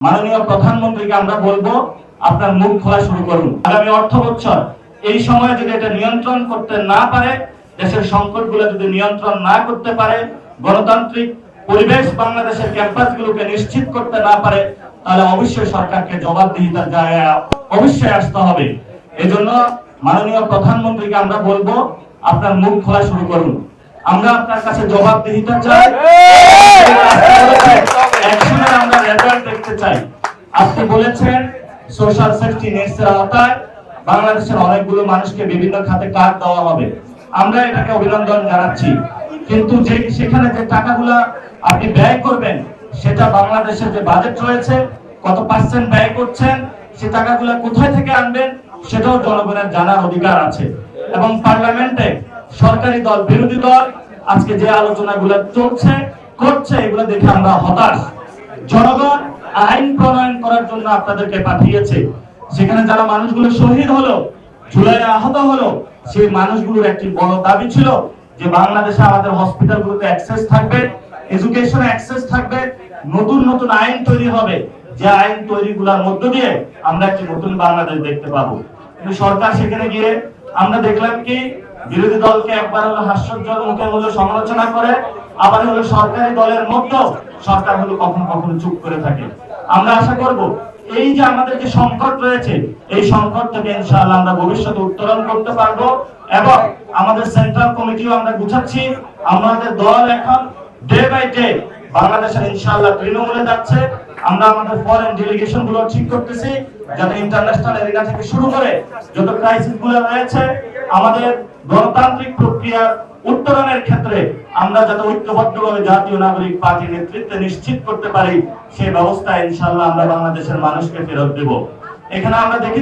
মাননীয় প্রধানমন্ত্রীকে আমরা বলবো আপনার মুখ খোলা শুরু করুন। আগামী অর্থ বছর এই সময়ে যদি এটা নিয়ন্ত্রণ করতে না পারে, দেশের সংকটগুলো যদি নিয়ন্ত্রণ না করতে পারে, গণতান্ত্রিক পরিবেশ বাংলাদেশের ক্যাম্পাসগুলোকে নিশ্চিত করতে না পারে, তাহলে অবশ্যই সরকারকে জবাবদিহিতার জায়গায় অবশ্যই আসতে হবে। এজন্য মাননীয় প্রধানমন্ত্রীকে আমরা বলবো আপনার মুখ খোলা শুরু করুন। আমরা আপনার কাছে জবাবদিহিতা চাই, অ্যাকশনের আমরা রেজাল্ট দেখতে চাই। আপনি বলেছেন সোশ্যাল সেফটি নেটস এর আওতায় বাংলাদেশের অনেকগুলো মানুষকে বিভিন্ন খাতে কার্ড দেওয়া হবে। আমরা এটাকে অভিনন্দন জানাচ্ছি, কিন্তু যে সেখানে যে টাকাগুলো আপনি ব্যয় করবেন, সেটা বাংলাদেশের যে বাজেট রয়েছে কত পার্সেন্ট ব্যয় করছেন, সে টাকাগুলো কোথায় থেকে আনবেন সেটাও জনগণের জানার অধিকার আছে। এবং পার্লামেন্টে সরকারি দল বিরোধী দল আজকে যে আলোচনাগুলো চলছে করছে, এগুলো দেখে আমরা হতাশ। জনগণ আইন প্রণয়ন করার জন্য আপনাদেরকে পাঠিয়েছে, সেখানে যারা মানুষগুলো শহীদ হলো, জুলাইয়ে আহত হলো, সেই মানুষগুলোর একটি বড় দাবি ছিল যে বাংলাদেশে আমাদের হসপিটালগুলোতে অ্যাক্সেস থাকবে, এডুকেশনে অ্যাক্সেস থাকবে, নতুন নতুন আইন তৈরি হবে, যে আইন তৈরিগুলোর মধ্য দিয়ে আমরা একটি নতুন বাংলাদেশ দেখতে পাবো। কিন্তু সরকার সেখানে গিয়ে আমরা দেখলাম কি বিরোধী দলকে একবার হলো হাস্যজ্জ্বল মুখে হলো সমালোচনা করে, আবার হলো সরকারি দলের মধ্যে সরকার হলো কখনো কখনো চুপ করে থাকে। আমরা আশা করব এই যে আমাদের যে সংকট রয়েছে, এই সংকট থেকে ইনশাআল্লাহ আমরা ভবিষ্যতে উত্তরণ করতে পারবো। এবং আমাদের সেন্ট্রাল কমিটিও আমরা গুছাচ্ছি, আমাদের দল এখন ডে বাই ডে বাংলাদেশের ইনশাআল্লাহ তৃণমূলে যাচ্ছে। আমরা আমাদের ফরেন ডেলিগেশন গুলো ঠিক করতেছি, যাতে ইন্টারন্যাশনাল এরিয়া থেকে শুরু করে যত ক্রাইসিস গুলো রয়েছে আমাদের গণতান্ত্রিক প্রক্রিয়ার উত্তরণের ক্ষেত্রে আমরা যাতে ঐক্যবদ্ধভাবে জাতীয় নাগরিক পার্টির নেতৃত্বে নিশ্চিত করতে পারি, সেই ব্যবস্থা ইনশাআল্লাহ আমরা বাংলাদেশের মানুষকে ফেরত দেব। এখানে আমরা দেখি